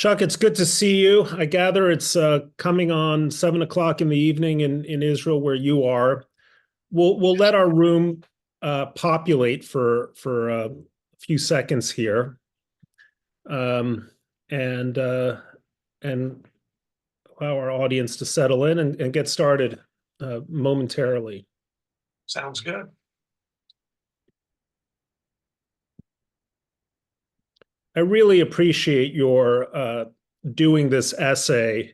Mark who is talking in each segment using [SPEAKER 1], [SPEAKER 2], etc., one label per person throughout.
[SPEAKER 1] Chuck, it's good to see you. I gather it's coming on 7 o'clock in the evening in Israel where you are. We'll let our room populate for a few seconds here, um, and and allow our audience to settle in and get started momentarily.
[SPEAKER 2] Sounds good.
[SPEAKER 1] I really appreciate your doing this essay.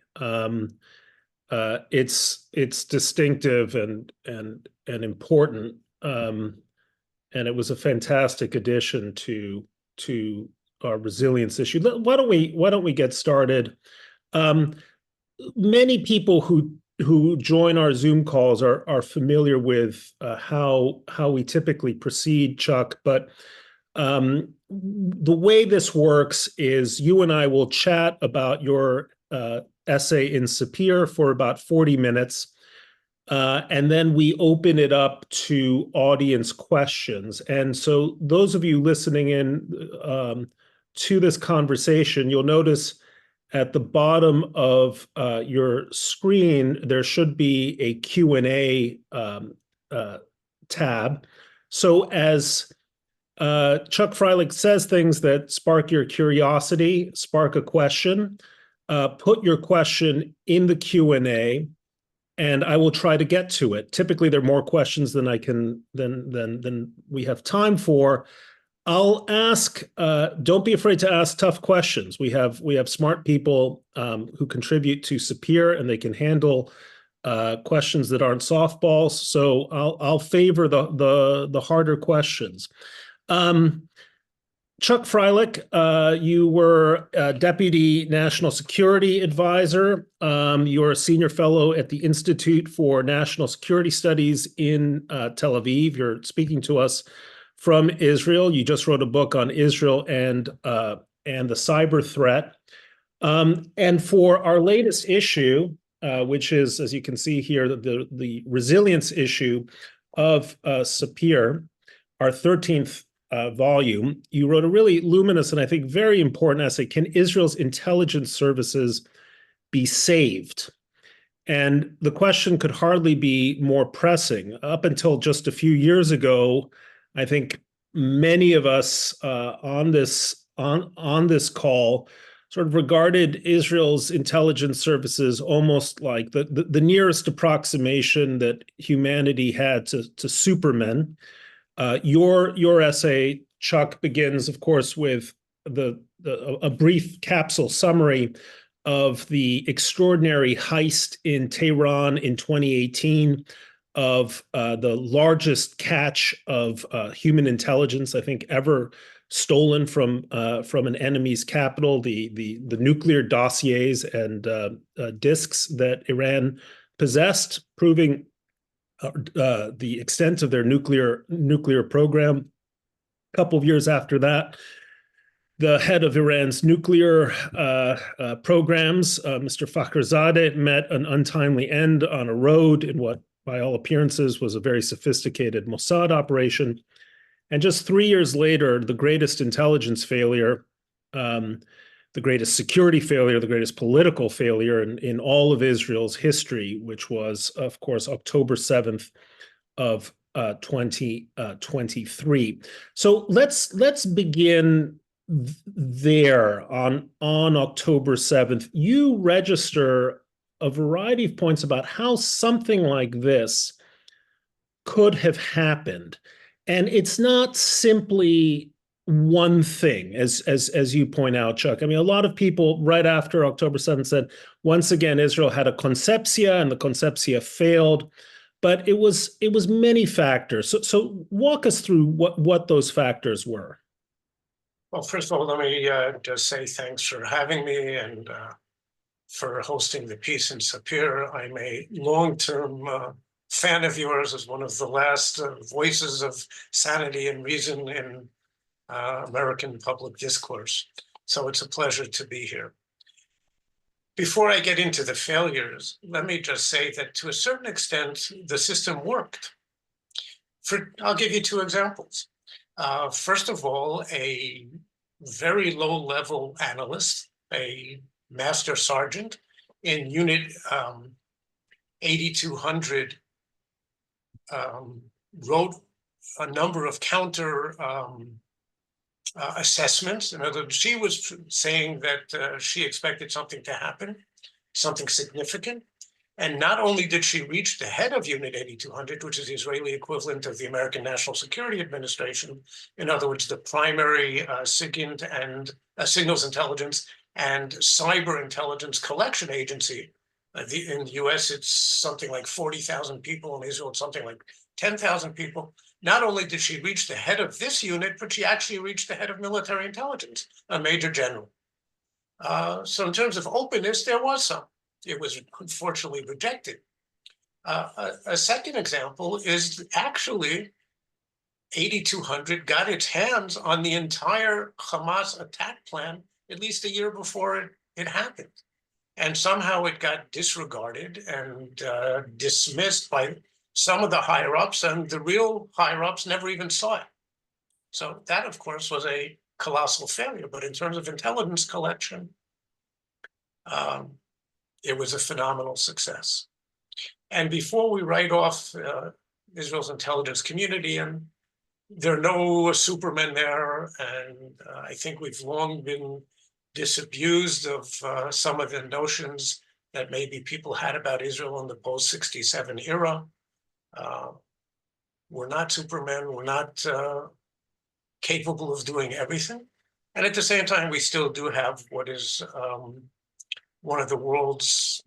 [SPEAKER 1] It's distinctive and important, and it was a fantastic addition to our resilience issue. Why don't we get started? Um, Many people who join our Zoom calls are familiar with how we typically proceed, Chuck, but the way this works is you and I will chat about your essay in Sapir for about 40 minutes, and then we open it up to audience questions. And so those of you listening in to this conversation, you'll notice at the bottom of your screen, there should be a Q&A tab. So as Chuck Freilich says things that spark your curiosity, spark a question, put your question in the Q&A, and I will try to get to it. Typically, there are more questions than than we have time for. I'll ask. Don't be afraid to ask tough questions. We have smart people who contribute to Sapir, and they can handle questions that aren't softballs. So I'll favor the harder questions. Chuck Freilich, you were a Deputy National Security Advisor. You're a senior fellow at the Institute for National Security Studies in Tel Aviv. You're speaking to us from Israel. You just wrote a book on Israel and the cyber threat. And for our latest issue, which is, as you can see here, the resilience issue of Sapir, our 13th volume, you wrote a really luminous and I think very important essay, Can Israel's Intelligence Services Be Saved? And the question could hardly be more pressing. Up until just a few years ago, I think many of us on this call sort of regarded Israel's intelligence services almost like the nearest approximation that humanity had to supermen. Your essay, Chuck, begins, of course, with a brief capsule summary of the extraordinary heist in Tehran in 2018 of the largest catch of human intelligence, I think, ever stolen from an enemy's capital. The nuclear dossiers and disks that Iran possessed, proving the extent of their nuclear program. A couple of years after that, the head of Iran's nuclear programs, Mr. Fakhrizadeh, met an untimely end on a road in what, by all appearances, was a very sophisticated Mossad operation. And just 3 years later, the greatest intelligence failure, the greatest security failure, the greatest political failure in all of Israel's history, which was, of course, October 7th of 2023. So let's begin there on October 7th. You register a variety of points about how something like this could have happened. And it's not simply one thing, as you point out, Chuck. I mean, a lot of people right after October 7th said, once again, Israel had a concepcia and the concepcia failed, but it was many factors. So walk us through what those factors were.
[SPEAKER 2] Well, first of all, let me just say thanks for having me and for hosting the piece in Sapir. I'm a long-term fan of yours, as one of the last voices of sanity and reason in American public discourse. So it's a pleasure to be here. Before I get into the failures, let me just say that to a certain extent, the system worked. I'll give you two examples. First of all, a very low-level analyst a master sergeant in Unit 8200, wrote a number of counter assessments. In other words, she was saying that she expected something to happen, something significant. And not only did she reach the head of Unit 8200, which is the Israeli equivalent of the American National Security Administration, in other words, the primary SIGINT and signals intelligence and cyber intelligence collection agency. In the US, it's something like 40,000 people. In Israel, it's something like 10,000 people. Not only did she reach the head of this unit, but she actually reached the head of military intelligence, a major general. So in terms of openness, there was some. It was unfortunately rejected. A second example is actually 8200 got its hands on the entire Hamas attack plan at least a year before it happened. And somehow it got disregarded and dismissed by some of the higher-ups, and the real higher-ups never even saw it. So that, of course, was a colossal failure. But in terms of intelligence collection, it was a phenomenal success. And before we write off Israel's intelligence community, and there are no supermen there, and I think we've long been disabused of some of the notions that maybe people had about Israel in the post-67 era. We're not supermen, we're not capable of doing everything. And at the same time, we still do have what is one of the world's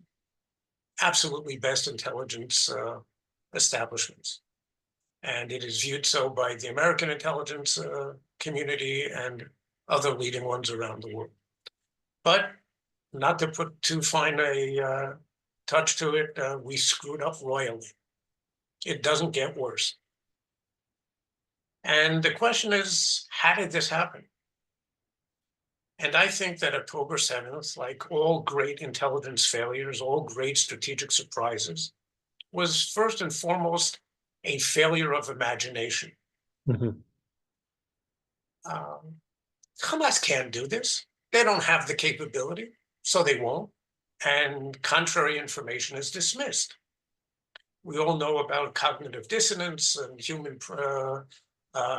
[SPEAKER 2] absolutely best intelligence establishments. And it is viewed so by the American intelligence community and other leading ones around the world. But not to put too fine a touch to it, we screwed up royally. It doesn't get worse. And the question is, how did this happen? And I think that October 7th, like all great intelligence failures, all great strategic surprises, was first and foremost a failure of imagination.
[SPEAKER 1] Mm-hmm.
[SPEAKER 2] Hamas can't do this. They don't have the capability, so they won't. And contrary information is dismissed. We all know about cognitive dissonance and human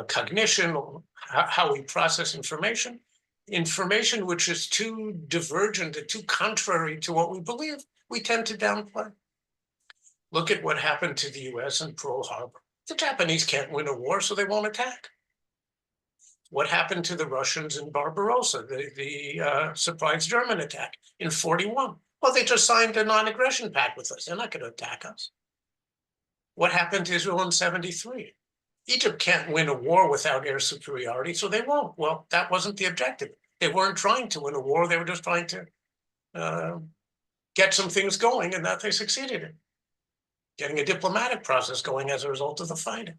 [SPEAKER 2] cognition, how we process information. Information which is too divergent and too contrary to what we believe, we tend to downplay. Look at what happened to the US in Pearl Harbor. The Japanese can't win a war, so they won't attack. What happened to the Russians in Barbarossa, the surprise German attack in 41? Well, they just signed a non-aggression pact with us. They're not going to attack us. What happened to Israel in 73? Egypt can't win a war without air superiority, so they won't. Well, that wasn't the objective. They weren't trying to win a war. They were just trying to get some things going, and that they succeeded in. Getting a diplomatic process going as a result of the fighting.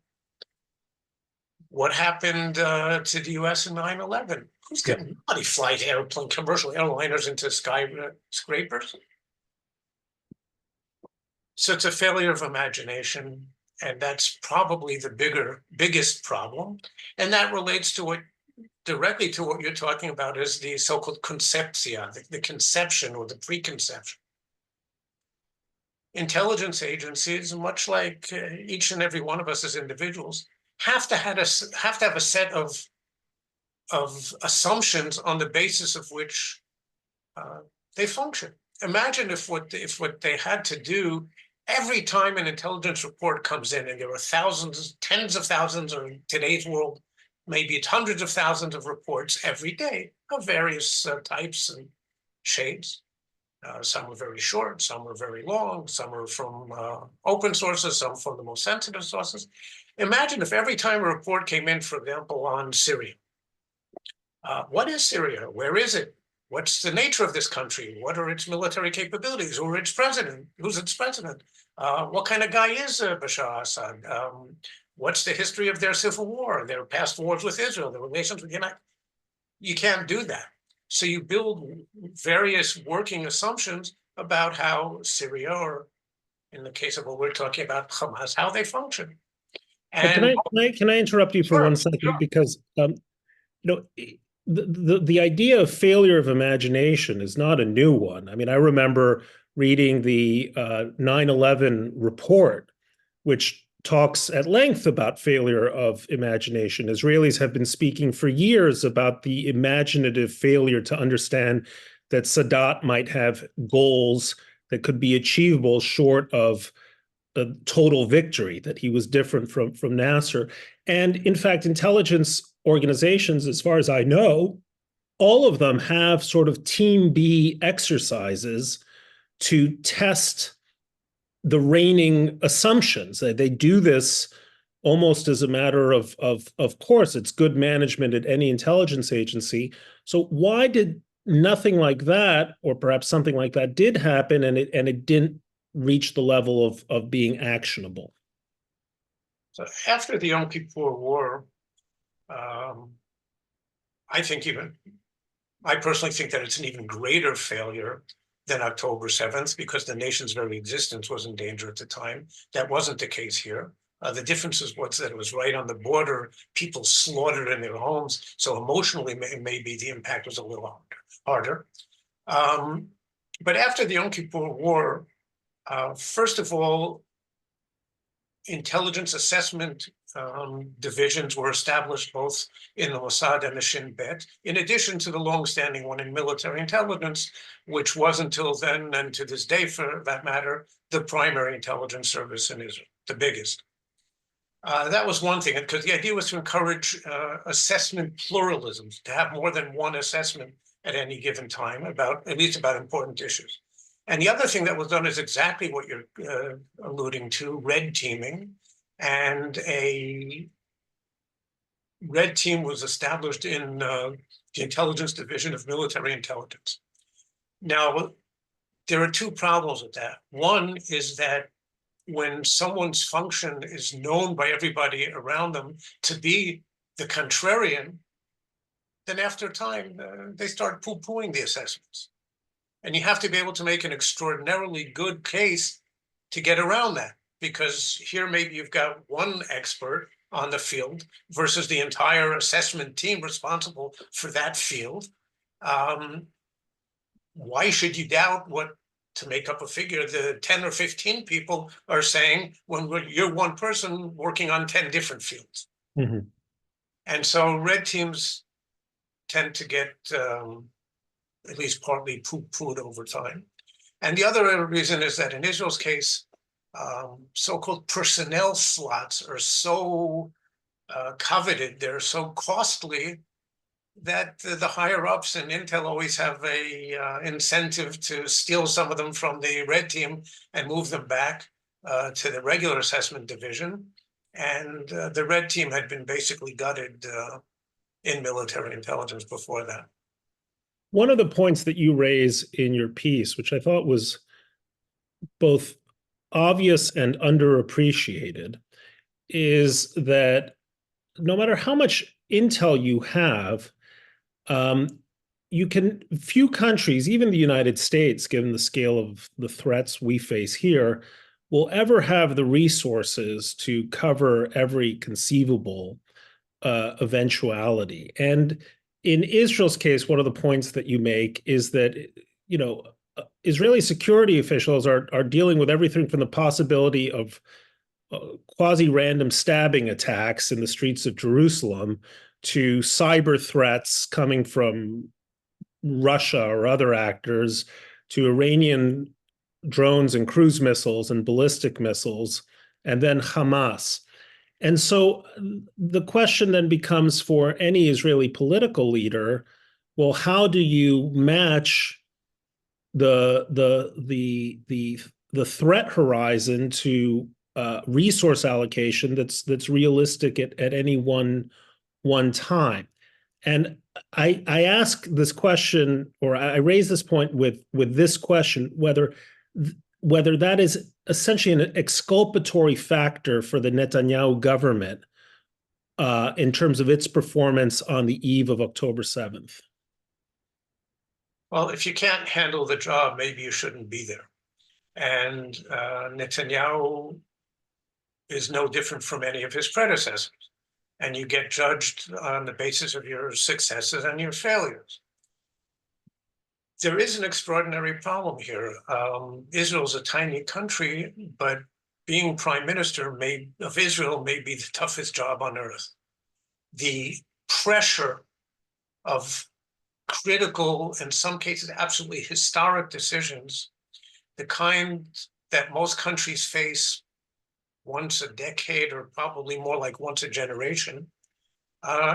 [SPEAKER 2] What happened to the US in 9/11? Who's getting money flight airplane, commercial airliners into skyscrapers? So it's a failure of imagination, and that's probably the biggest problem. And that relates to directly to what you're talking about is the so-called conceptia, the conception or the preconception. Intelligence agencies, much like each and every one of us as individuals, have to have a set of assumptions on the basis of which they function. Imagine if what they had to do every time an intelligence report comes in, and there are thousands, tens of thousands, or in today's world, maybe it's hundreds of thousands of reports every day of various types and shades. Some are very short, some are very long, some are from open sources, some from the most sensitive sources. Imagine if every time a report came in, for example, on Syria. What is Syria? Where is it? What's the nature of this country? What are its military capabilities? Who are its president? Who's its president? What kind of guy is Bashar Assad? What's the history of their civil war, their past wars with Israel, their relations with the United States? You can't do that. So you build various working assumptions about how Syria, or in the case of what we're talking about, Hamas, how they function.
[SPEAKER 1] And can I interrupt you for
[SPEAKER 2] Sure,
[SPEAKER 1] 1 second?
[SPEAKER 2] sure.
[SPEAKER 1] Because the idea of failure of imagination is not a new one. I mean, I remember reading the 9/11 report, which talks at length about failure of imagination. Israelis have been speaking for years about the imaginative failure to understand that Sadat might have goals that could be achievable short of a total victory, that he was different from Nasser. And in fact, intelligence organizations, as far as I know, all of them have sort of team B exercises to test the reigning assumptions. They do this almost as a matter of course. It's good management at any intelligence agency. So why did nothing like that, or perhaps something like that did happen, and it didn't reach the level of being actionable?
[SPEAKER 2] So after the Yom Kippur War, I think I personally think that it's an even greater failure than October 7th, because the nation's very existence was in danger at the time. That wasn't the case here. The difference was that it was right on the border, people slaughtered in their homes. So emotionally, maybe the impact was a little harder. But after the Yom Kippur War, first of all, intelligence assessment divisions were established both in the Mossad and the Shin Bet, in addition to the longstanding one in military intelligence, which was until then, and to this day for that matter, the primary intelligence service in Israel, the biggest. That was one thing, because the idea was to encourage assessment pluralism, to have more than one assessment at any given time, at least about important issues. And the other thing that was done is exactly what you're alluding to, red teaming. And a red team was established in the intelligence division of military intelligence. Now, there are two problems with that. One is that when someone's function is known by everybody around them to be the contrarian, then after time, they start poo-pooing the assessments. And you have to be able to make an extraordinarily good case to get around that, because here maybe you've got one expert on the field versus the entire assessment team responsible for that field. Why should you doubt what, to make up a figure, the 10 or 15 people are saying when you're one person working on 10 different fields?
[SPEAKER 1] Mm-hmm.
[SPEAKER 2] And so red teams tend to get at least partly poo-pooed over time. And the other reason is that in Israel's case, so-called personnel slots are so coveted, they're so costly, that the higher-ups in Intel always have a incentive to steal some of them from the red team and move them back to the regular assessment division. And the red team had been basically gutted in military intelligence before that.
[SPEAKER 1] One of the points that you raise in your piece, which I thought was both obvious and underappreciated, is that no matter how much intel you have, few countries, even the United States, given the scale of the threats we face here, will ever have the resources to cover every conceivable eventuality. And in Israel's case, one of the points that you make is that, Israeli security officials are dealing with everything from the possibility of quasi-random stabbing attacks in the streets of Jerusalem to cyber threats coming from Russia or other actors, to Iranian drones and cruise missiles and ballistic missiles, and then Hamas. And so the question then becomes for any Israeli political leader, well, how do you match the threat horizon to resource allocation that's realistic at any one time? And I ask this question, or I raise this point with this question, whether that is essentially an exculpatory factor for the Netanyahu government in terms of its performance on the eve of October 7th.
[SPEAKER 2] Well, if you can't handle the job, maybe you shouldn't be there. And Netanyahu is no different from any of his predecessors. and you get judged on the basis of your successes and your failures. There is an extraordinary problem here. Israel is a tiny country, but being prime minister of Israel may be the toughest job on earth. The pressure of critical, in some cases, absolutely historic decisions, the kind that most countries face once a decade or probably more like once a generation,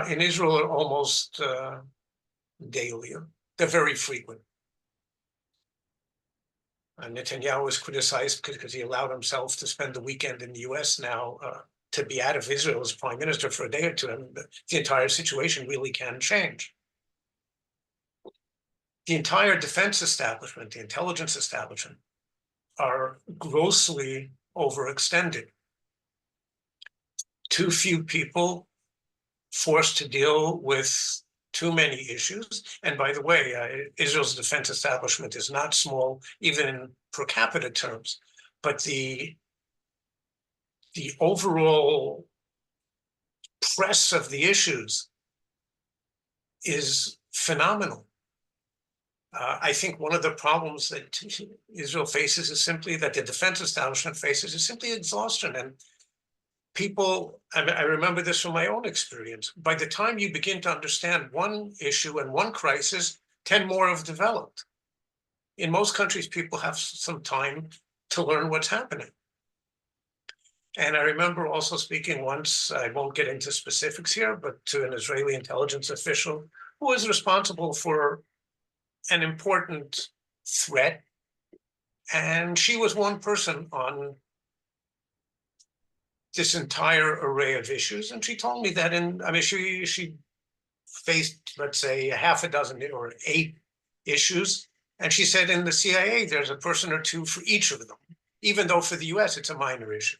[SPEAKER 2] in Israel are almost daily. They're very frequent. Netanyahu was criticized because he allowed himself to spend the weekend in the US now to be out of Israel as prime minister for a day or two. I mean, the entire situation really can change. The entire defense establishment, the intelligence establishment, are grossly overextended. Too few people forced to deal with too many issues. And by the way, Israel's defense establishment is not small, even in per capita terms, but the overall press of the issues is phenomenal. I think one of the problems that Israel faces is simply that the defense establishment faces is simply exhaustion. And people, I remember this from my own experience, by the time you begin to understand one issue and one crisis, 10 more have developed. In most countries, people have some time to learn what's happening. And I remember also speaking once, I won't get into specifics here, but to an Israeli intelligence official who was responsible for an important threat. And she was one person on this entire array of issues. And she told me that she faced, let's say, a half a dozen or 8 issues. And she said in the CIA, there's a person or two for each of them, even though for the US, it's a minor issue.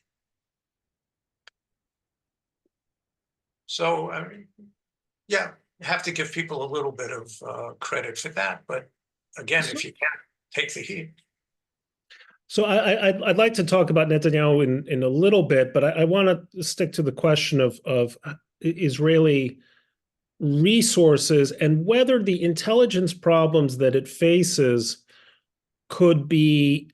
[SPEAKER 2] So, yeah, you have to give people a little bit of credit for that. But again, if you can't take the heat.
[SPEAKER 1] So I'd like to talk about Netanyahu in a little bit, but I want to stick to the question of Israeli resources and whether the intelligence problems that it faces could be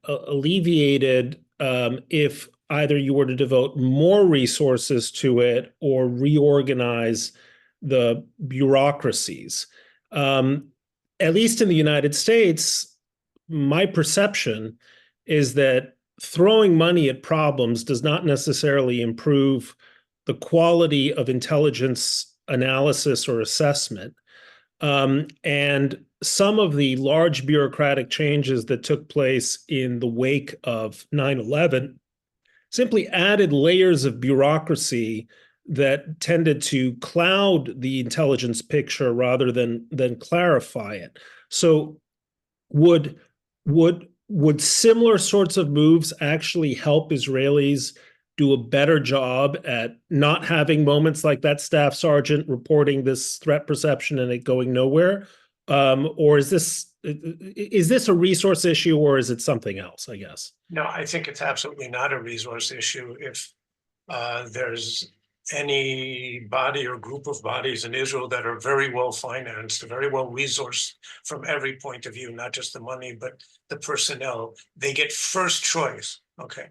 [SPEAKER 1] alleviated if either you were to devote more resources to it or reorganize the bureaucracies. At least in the United States, my perception is that throwing money at problems does not necessarily improve the quality of intelligence analysis or assessment. And some of the large bureaucratic changes that took place in the wake of 9/11 simply added layers of bureaucracy that tended to cloud the intelligence picture rather than clarify it. So would similar sorts of moves actually help Israelis do a better job at not having moments like that staff sergeant reporting this threat perception and it going nowhere? Or is this a resource issue, or is it something else, I guess?
[SPEAKER 2] No, I think it's absolutely not a resource issue. If there's any body or group of bodies in Israel that are very well financed, very well resourced from every point of view, not just the money, but the personnel, they get first choice. Okay.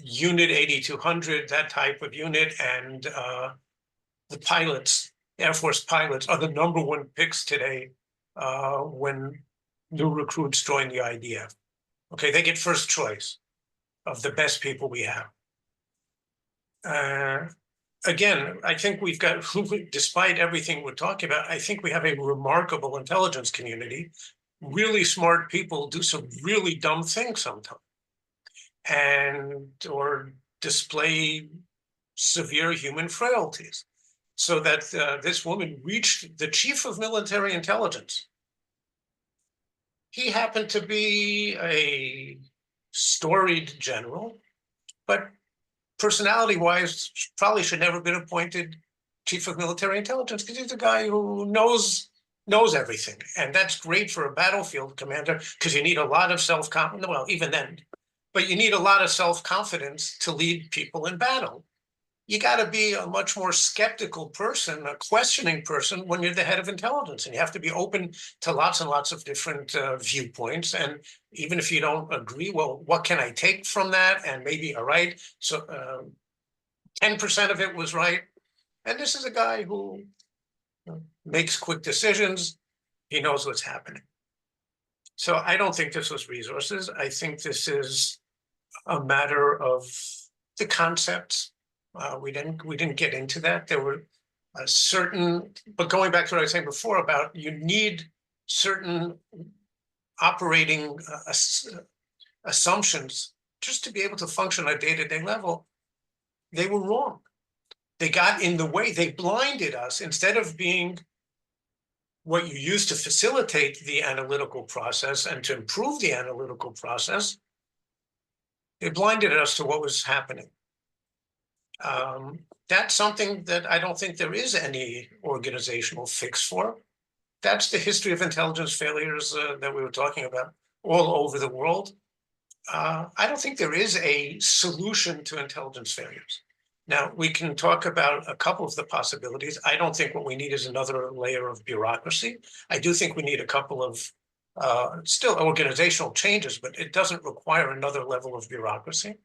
[SPEAKER 2] Unit 8200, that type of unit, and the pilots, Air Force pilots, are the number 1 picks today when new recruits join the IDF. Okay, they get first choice of the best people we have. Again, I think we've got, despite everything we're talking about, I think we have a remarkable intelligence community. Really smart people do some really dumb things sometimes, or display severe human frailties. So that this woman reached the chief of military intelligence. He happened to be a storied general, but personality-wise, probably should never have been appointed chief of military intelligence because he's a guy who knows everything. And that's great for a battlefield commander because you need a lot of self-confidence. Well, even then, but you need a lot of self-confidence to lead people in battle. You got to be a much more skeptical person, a questioning person when you're the head of intelligence, and you have to be open to lots and lots of different viewpoints. And even if you don't agree, well, what can I take from that? And maybe, all right, so 10% of it was right. And this is a guy who makes quick decisions. He knows what's happening. So I don't think this was resources. I think this is a matter of the concepts. We didn't get into that. There were certain, but going back to what I was saying before about you need certain operating assumptions just to be able to function on a day-to-day level. They were wrong. They got in the way. They blinded us. Instead of being what you use to facilitate the analytical process and to improve the analytical process, they blinded us to what was happening. That's something that I don't think there is any organizational fix for. That's the history of intelligence failures that we were talking about all over the world. I don't think there is a solution to intelligence failures. Now, we can talk about a couple of the possibilities. I don't think what we need is another layer of bureaucracy. I do think we need a couple of still organizational changes, but it doesn't require another level of bureaucracy.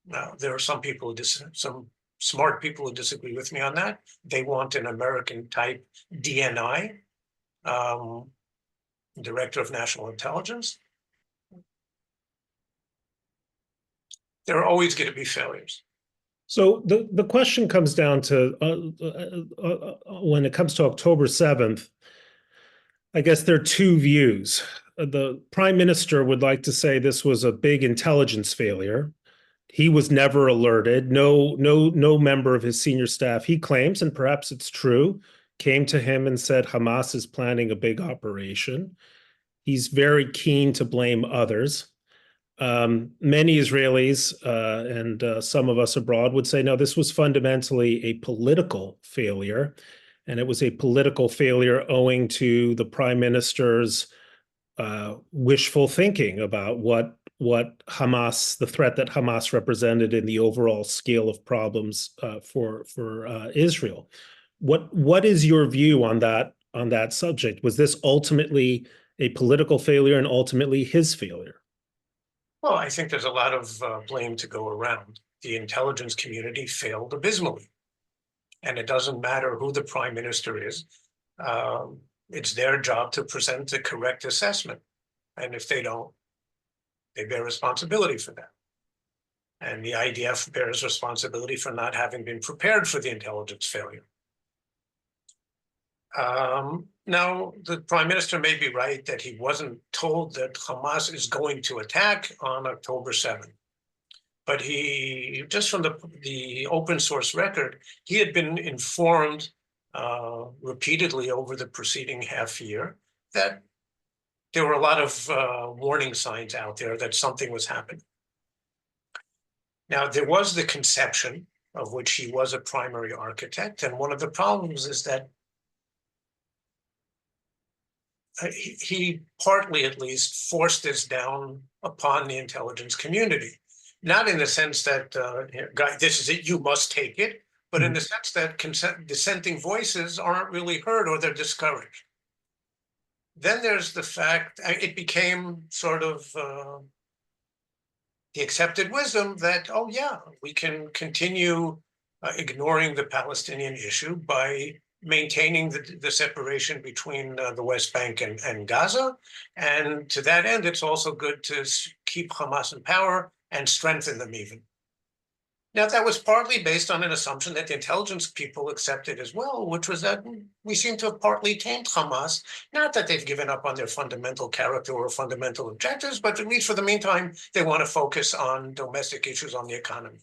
[SPEAKER 2] Now, there are some people, some smart people who disagree with me on that. They want an American type DNI, Director of National Intelligence. There are always going to be failures.
[SPEAKER 1] So the question comes down to when it comes to October 7th, I guess there are two views. The prime minister would like to say this was a big intelligence failure. He was never alerted. No member of his senior staff, he claims, and perhaps it's true, came to him and said Hamas is planning a big operation. He's very keen to blame others. Many Israelis and some of us abroad would say, no, this was fundamentally a political failure. And it was a political failure owing to the prime minister's wishful thinking about what Hamas, the threat that Hamas represented in the overall scale of problems for Israel. What is your view on that subject? Was this ultimately a political failure and ultimately his failure?
[SPEAKER 2] Well, I think there's a lot of blame to go around. The intelligence community failed abysmally. And it doesn't matter who the prime minister is. It's their job to present the correct assessment. And if they don't, they bear responsibility for that. And the IDF bears responsibility for not having been prepared for the intelligence failure. Now, the prime minister may be right that he wasn't told that Hamas is going to attack on October 7th. But he, just from the open source record, he had been informed repeatedly over the preceding half year that there were a lot of warning signs out there that something was happening. Now, there was the conception of which he was a primary architect. And one of the problems is that he partly, at least, forced this down upon the intelligence community. Not in the sense that, this is it, you must take it, but in the sense that dissenting voices aren't really heard or they're discouraged. Then there's the fact, it became sort of the accepted wisdom that, oh yeah, we can continue ignoring the Palestinian issue by maintaining the separation between the West Bank and Gaza. And to that end, it's also good to keep Hamas in power and strengthen them even. Now, that was partly based on an assumption that the intelligence people accepted as well, which was that we seem to have partly tamed Hamas, not that they've given up on their fundamental character or fundamental objectives, but at least for the meantime, they want to focus on domestic issues on the economy.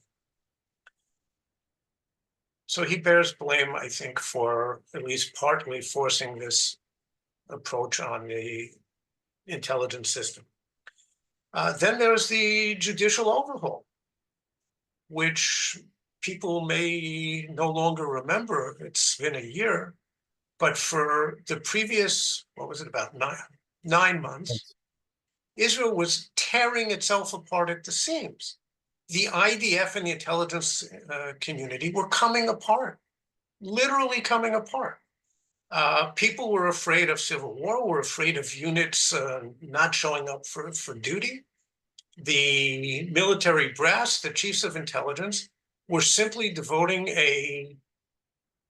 [SPEAKER 2] So he bears blame, I think, for at least partly forcing this approach on the intelligence system. Then there's the judicial overhaul, which people may no longer remember. It's been a year, but for the previous, what was it, about nine months, Israel was tearing itself apart at the seams. The IDF and the intelligence community were coming apart, literally coming apart. People were afraid of civil war, were afraid of units not showing up for duty. The military brass, the chiefs of intelligence, were simply devoting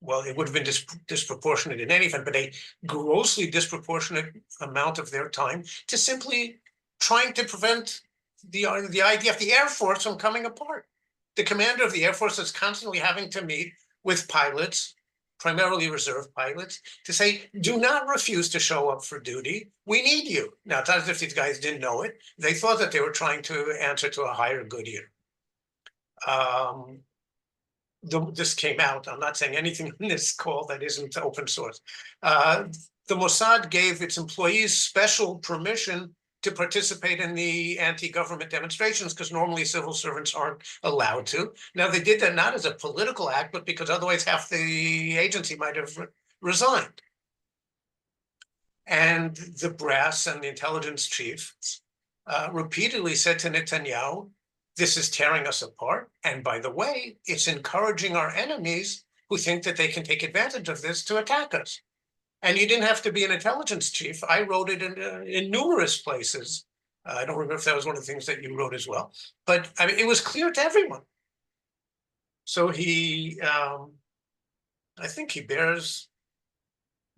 [SPEAKER 2] well, it would have been disproportionate in any event, but a grossly disproportionate amount of their time to simply trying to prevent the IDF, the Air Force, from coming apart. The commander of the Air Force is constantly having to meet with pilots, primarily reserve pilots, to say, do not refuse to show up for duty. We need you. Now, it's not as if these guys didn't know it. They thought that they were trying to answer to a higher good here. This came out. I'm not saying anything in this call that isn't open source. The Mossad gave its employees special permission to participate in the anti-government demonstrations because normally civil servants aren't allowed to. Now, they did that not as a political act, but because otherwise half the agency might have resigned. And the brass and the intelligence chiefs repeatedly said to Netanyahu, this is tearing us apart. And by the way, it's encouraging our enemies who think that they can take advantage of this to attack us. And you didn't have to be an intelligence chief. I wrote it in numerous places. I don't remember if that was one of the things that you wrote as well. But I mean, it was clear to everyone. So I think he bears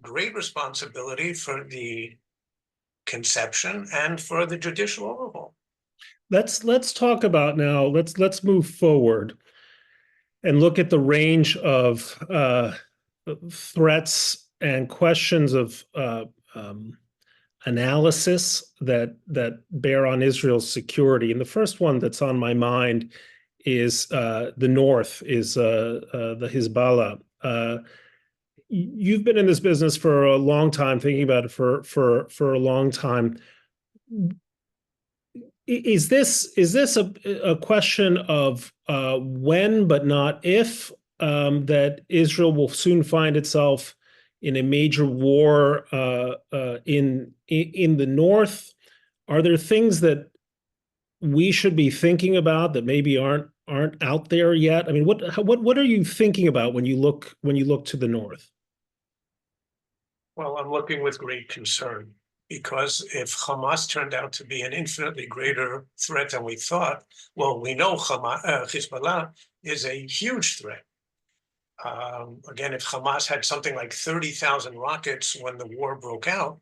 [SPEAKER 2] great responsibility for the conception and for the judicial overhaul.
[SPEAKER 1] Let's talk about now. Let's move forward and look at the range of threats and questions of analysis that bear on Israel's security. And the first one that's on my mind is the North, is the Hezbollah. You've been in this business for a long time, thinking about it for a long time. Is this a question of when, but not if, that Israel will soon find itself in a major war in the North? Are there things that we should be thinking about that maybe aren't out there yet? I mean, what are you thinking about when you look to the North?
[SPEAKER 2] Well, I'm looking with great concern, because if Hamas turned out to be an infinitely greater threat than we thought, well, we know Hezbollah is a huge threat. Again, if Hamas had something like 30,000 rockets when the war broke out,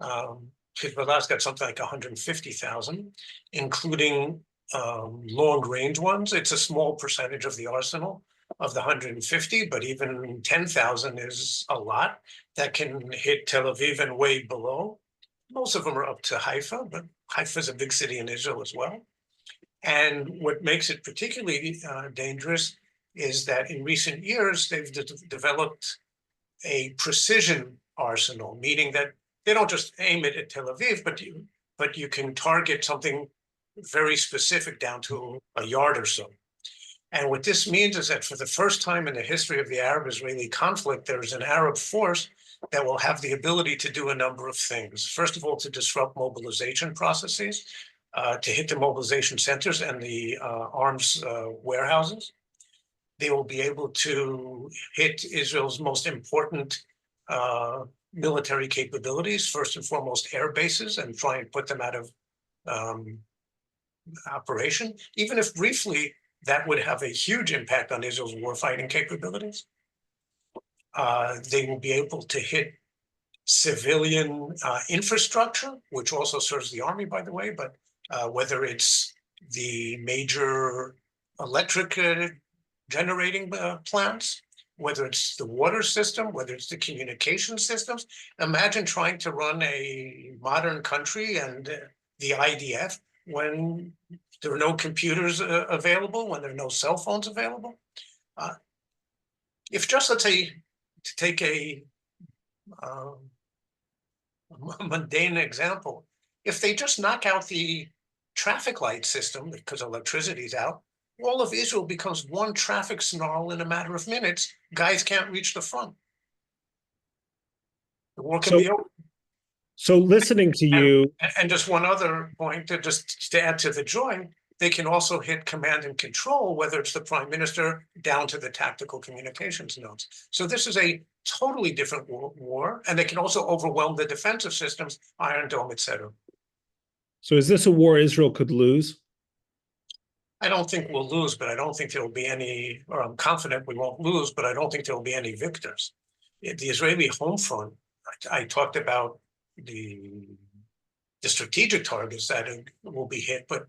[SPEAKER 2] Hezbollah's got something like 150,000, including long-range ones. It's a small percentage of the arsenal of the 150, but even 10,000 is a lot that can hit Tel Aviv and way below. Most of them are up to Haifa, but Haifa is a big city in Israel as well. And what makes it particularly dangerous is that in recent years, they've developed a precision arsenal, meaning that they don't just aim it at Tel Aviv, but you can target something very specific down to a yard or so. And what this means is that for the first time in the history of the Arab-Israeli conflict, there is an Arab force that will have the ability to do a number of things. First of all, to disrupt mobilization processes, to hit the mobilization centers and the arms warehouses. They will be able to hit Israel's most important military capabilities, first and foremost air bases, and try and put them out of operation, even if briefly that would have a huge impact on Israel's warfighting capabilities. They will be able to hit civilian infrastructure, which also serves the army, by the way, but whether it's the major electric generating plants, whether it's the water system, whether it's the communication systems. Imagine trying to run a modern country and the IDF when there are no computers available, when there are no cell phones available. If just, let's say, to take a mundane example, if they just knock out the traffic light system because electricity's out, all of Israel becomes one traffic snarl in a matter of minutes. Guys can't reach the front. The war can be over.
[SPEAKER 1] So listening to
[SPEAKER 2] And,
[SPEAKER 1] you,
[SPEAKER 2] and just one other point to add to the joint, they can also hit command and control, whether it's the prime minister down to the tactical communications nodes. So this is a totally different war, and they can also overwhelm the defensive systems, Iron Dome, etc.
[SPEAKER 1] so is this a war Israel could lose?
[SPEAKER 2] I don't think we'll lose, but I don't think there will be any, or I'm confident we won't lose, but I don't think there will be any victors. The Israeli home front, I talked about the strategic targets that will be hit, but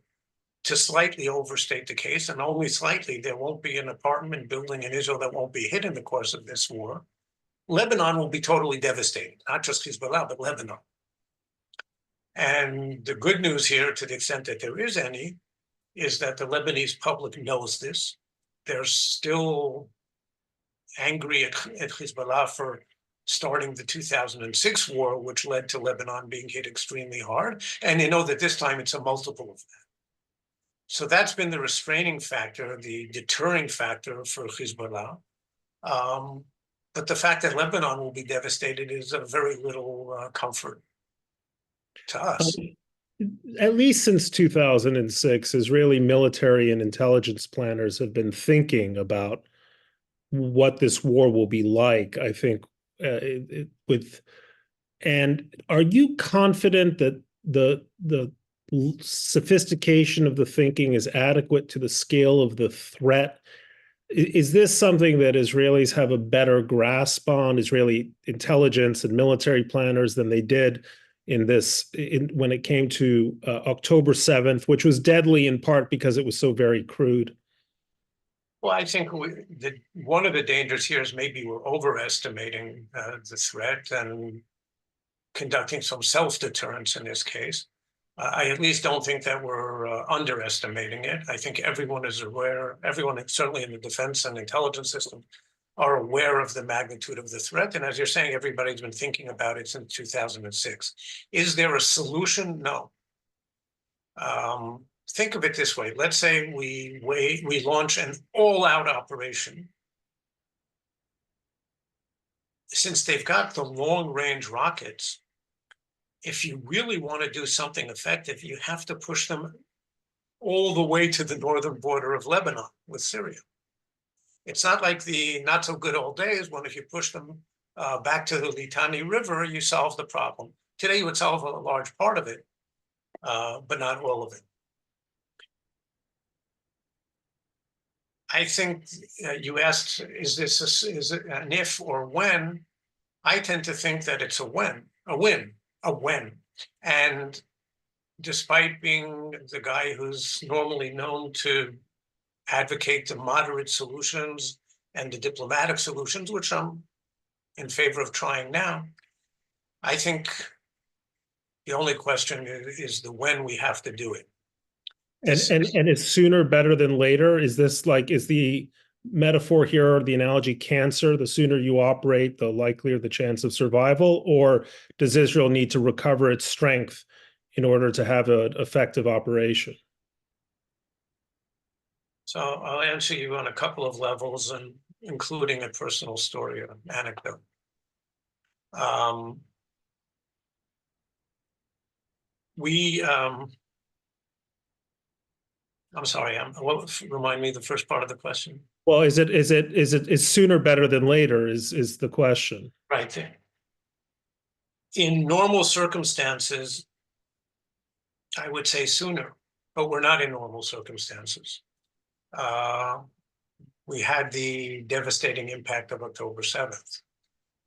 [SPEAKER 2] to slightly overstate the case, and only slightly, there won't be an apartment building in Israel that won't be hit in the course of this war. Lebanon will be totally devastated, not just Hezbollah, but Lebanon. And the good news here, to the extent that there is any, is that the Lebanese public knows this. They're still angry at Hezbollah for starting the 2006 war, which led to Lebanon being hit extremely hard. And they know that this time it's a multiple of that. So that's been the restraining factor, the deterring factor for Hezbollah. But the fact that Lebanon will be devastated is of very little comfort to us.
[SPEAKER 1] At least since 2006, Israeli military and intelligence planners have been thinking about what this war will be like. I think and are you confident that the sophistication of the thinking is adequate to the scale of the threat? Is this something that Israelis have a better grasp on, Israeli intelligence and military planners, than they did when it came to October 7th, which was deadly in part because it was so very crude?
[SPEAKER 2] Well, I think one of the dangers here is maybe we're overestimating the threat and conducting some self-deterrence in this case. I at least don't think that we're underestimating it. I think everyone is aware, everyone certainly in the defense and intelligence system are aware of the magnitude of the threat. And as you're saying, everybody's been thinking about it since 2006. Is there a solution? No. Think of it this way. Let's say we launch an all-out operation. Since they've got the long-range rockets, if you really want to do something effective, you have to push them all the way to the northern border of Lebanon with Syria. It's not like the not so good old days when if you push them back to the Litani River, you solve the problem. Today, you would solve a large part of it, but not all of it. I think you asked, is it an if or when? I tend to think that it's a when. And despite being the guy who's normally known to advocate the moderate solutions and the diplomatic solutions, which I'm in favor of trying now, I think the only question is the when we have to do it.
[SPEAKER 1] And is sooner better than later? Is the metaphor here, or the analogy, cancer? The sooner you operate, the likelier the chance of survival? Or does Israel need to recover its strength in order to have an effective operation?
[SPEAKER 2] So I'll answer you on a couple of levels, and including a personal story or an anecdote. I'm sorry. Remind me the first part of the question.
[SPEAKER 1] Well, is sooner better than later is the question.
[SPEAKER 2] Right there. In normal circumstances, I would say sooner, but we're not in normal circumstances. We had the devastating impact of October 7th,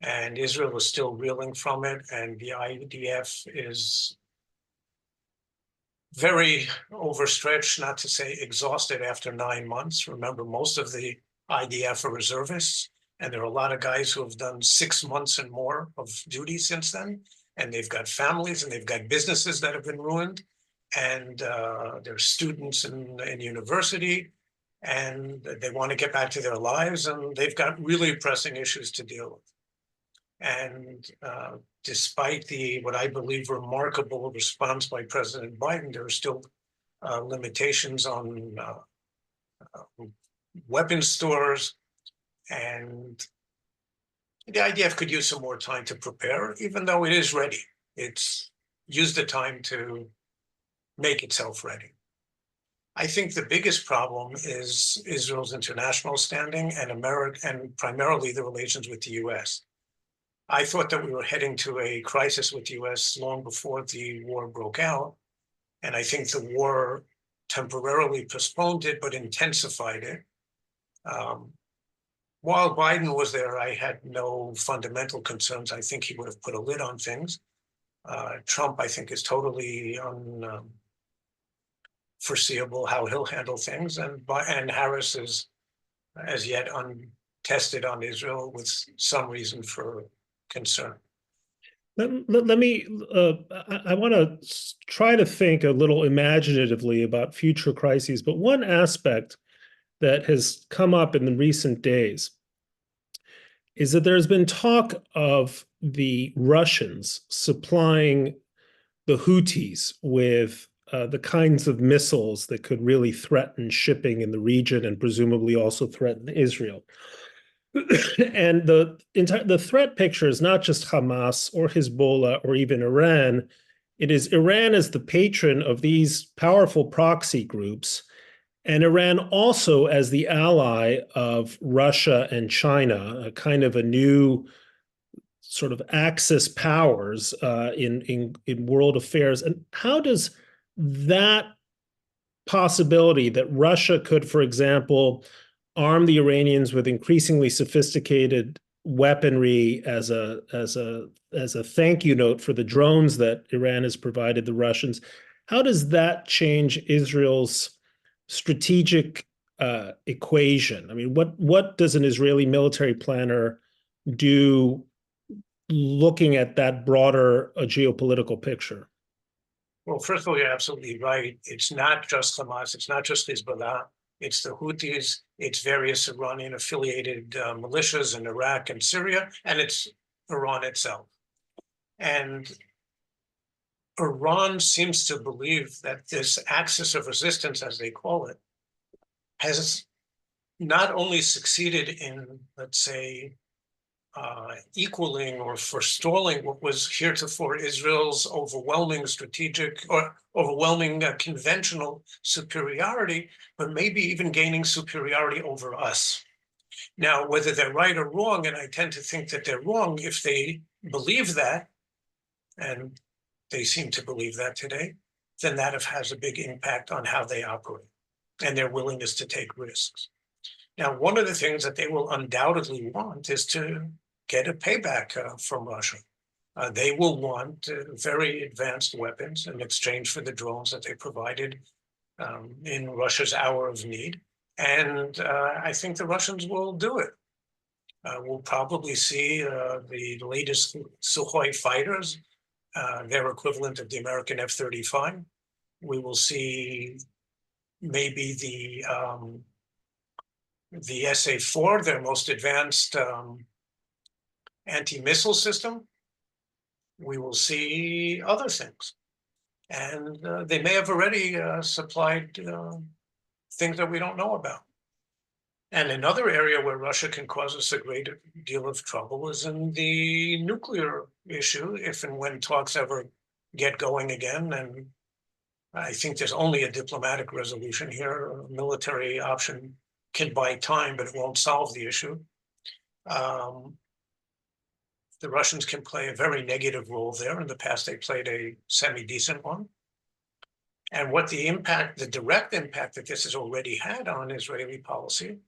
[SPEAKER 2] and Israel is still reeling from it, and the IDF is very overstretched, not to say exhausted after 9 months. Remember, most of the IDF are reservists, and there are a lot of guys who have done 6 months and more of duty since then, and they've got families and they've got businesses that have been ruined, and they're students in university, and they want to get back to their lives, and they've got really pressing issues to deal with. And despite what I believe remarkable response by President Biden, there are still limitations on weapons stores, and the IDF could use some more time to prepare, even though it is ready. it's used the time to make itself ready. I think the biggest problem is Israel's international standing and primarily the relations with the US. I thought that we were heading to a crisis with the US long before the war broke out. And I think the war temporarily postponed it, but intensified it. While Biden was there, I had no fundamental concerns. I think he would have put a lid on things. Trump, I think, is totally unforeseeable how he'll handle things. And Harris is as yet untested on Israel with some reason for concern.
[SPEAKER 1] Let me, I want to try to think a little imaginatively about future crises, but one aspect that has come up in the recent days is that there's been talk of the Russians supplying the Houthis with the kinds of missiles that could really threaten shipping in the region and presumably also threaten Israel. And the threat picture is not just Hamas or Hezbollah or even Iran. It is Iran as the patron of these powerful proxy groups, and Iran also as the ally of Russia and China, a kind of a new sort of Axis powers in world affairs. And how does that possibility that Russia could, for example, arm the Iranians with increasingly sophisticated weaponry as a thank you note for the drones that Iran has provided the Russians, how does that change Israel's strategic equation? I mean, what does an Israeli military planner do looking at that broader geopolitical picture?
[SPEAKER 2] Well, first of all, you're absolutely right. It's not just Hamas. It's not just Hezbollah. It's the Houthis. It's various Iranian-affiliated militias in Iraq and Syria, and it's Iran itself. And Iran seems to believe that this axis of resistance, as they call it, has not only succeeded in, let's say, equaling or forestalling what was heretofore Israel's overwhelming strategic or overwhelming conventional superiority, but maybe even gaining superiority over us. Now, whether they're right or wrong, and I tend to think that they're wrong, if they believe that, and they seem to believe that today, then that has a big impact on how they operate and their willingness to take risks. Now, one of the things that they will undoubtedly want is to get a payback from Russia. They will want very advanced weapons in exchange for the drones that they provided in Russia's hour of need. And I think the Russians will do it. We'll probably see the latest Sukhoi fighters, their equivalent of the American F-35. We will see maybe the SA-4, their most advanced anti-missile system. We will see other things. And they may have already supplied things that we don't know about. And another area where Russia can cause us a great deal of trouble is in the nuclear issue, if and when talks ever get going again. And I think there's only a diplomatic resolution here. A military option can buy time, but it won't solve the issue. The Russians can play a very negative role there. In the past, they played a semi-decent one. And what the direct impact that this has already had on Israeli policy,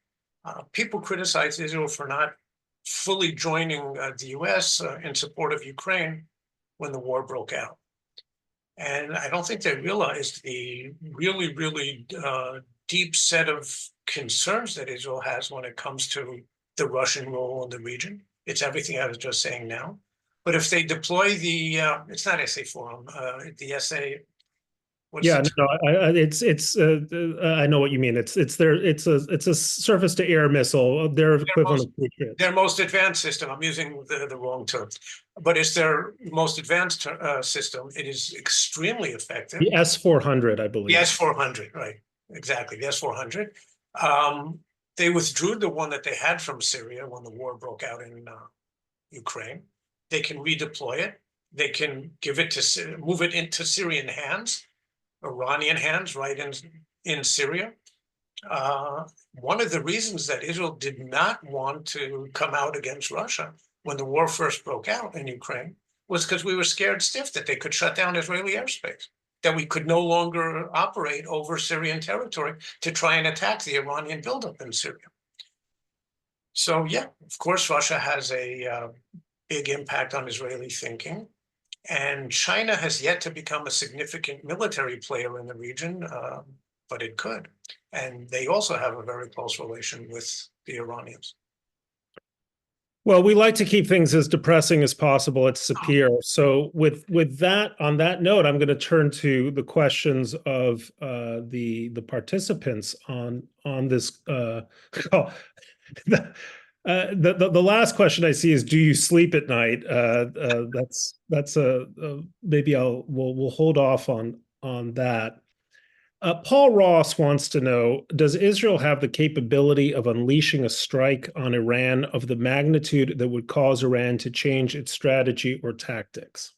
[SPEAKER 2] people criticize Israel for not fully joining the US in support of Ukraine when the war broke out. And I don't think they realized the really, really deep set of concerns that Israel has when it comes to the Russian role in the region. It's everything I was just saying now. But if they deploy it's not SA-4, the SA.
[SPEAKER 1] Yeah, no, I know what you mean. It's a surface to air missile, their equivalent of Patriot.
[SPEAKER 2] Their most advanced system. I'm using the wrong term, but it's their most advanced system. It is extremely effective.
[SPEAKER 1] The S-400, I believe.
[SPEAKER 2] The S-400, right? Exactly, the S-400. They withdrew the one that they had from Syria when the war broke out in Ukraine. They can redeploy it. they can move it into Syrian hands, Iranian hands, right in Syria. One of the reasons that Israel did not want to come out against Russia when the war first broke out in Ukraine was because we were scared stiff that they could shut down Israeli airspace, that we could no longer operate over Syrian territory to try and attack the Iranian buildup in Syria. So yeah, of course, Russia has a big impact on Israeli thinking. And China has yet to become a significant military player in the region, but it could. And they also have a very close relation with the Iranians.
[SPEAKER 1] Well, we like to keep things as depressing as possible at Sapir. So with that, on that note, I'm going to turn to the questions of the participants on this call. The last question I see is, do you sleep at night? That's maybe we'll hold off on that. Paul Ross wants to know, does Israel have the capability of unleashing a strike on Iran of the magnitude that would cause Iran to change its strategy or tactics?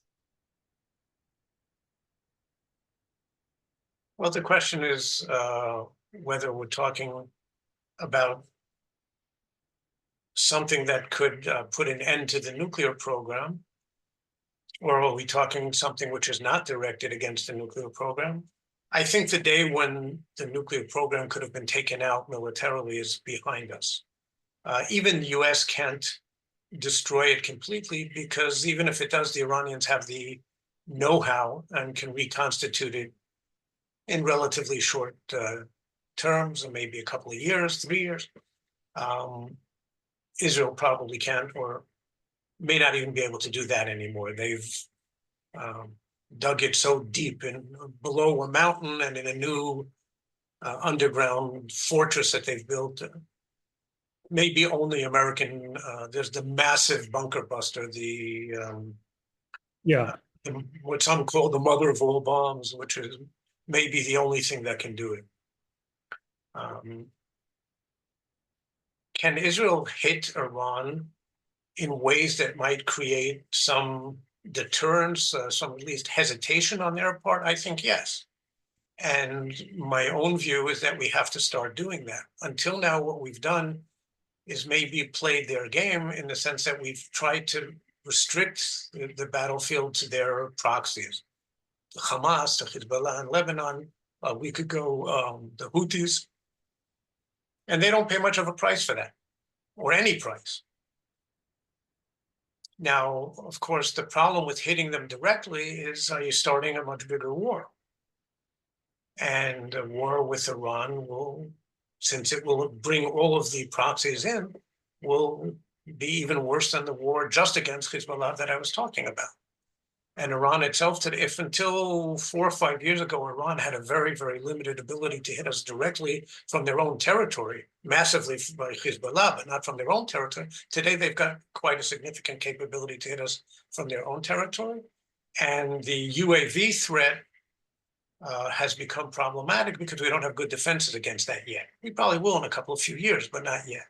[SPEAKER 2] Well, the question is whether we're talking about something that could put an end to the nuclear program, or are we talking something which is not directed against the nuclear program? I think the day when the nuclear program could have been taken out militarily is behind us. Even the US can't destroy it completely, because even if it does, the Iranians have the know-how and can reconstitute it in relatively short terms, and maybe a couple of years, 3 years. Israel probably can't, or may not even be able to do that anymore. They've dug it so deep below a mountain and in a new underground fortress that they've built. Maybe only American, there's the massive bunker buster, what some call the mother of all bombs, which is maybe the only thing that can do it. Can Israel hit Iran in ways that might create some deterrence, some at least hesitation on their part? I think yes. And my own view is that we have to start doing that. Until now, what we've done is maybe played their game in the sense that we've tried to restrict the battlefield to their proxies. The Hamas, the Hezbollah in Lebanon, a week ago, the Houthis. And they don't pay much of a price for that, or any price. Now, of course, the problem with hitting them directly is, are you starting a much bigger war? And a war with Iran will, since it will bring all of the proxies in, will be even worse than the war just against Hezbollah that I was talking about. And Iran itself, today, if until 4 or 5 years ago, Iran had a very, very limited ability to hit us directly from their own territory, massively by Hezbollah, but not from their own territory. Today, they've got quite a significant capability to hit us from their own territory. And the UAV threat has become problematic because we don't have good defenses against that yet. We probably will in a couple of few years, but not yet.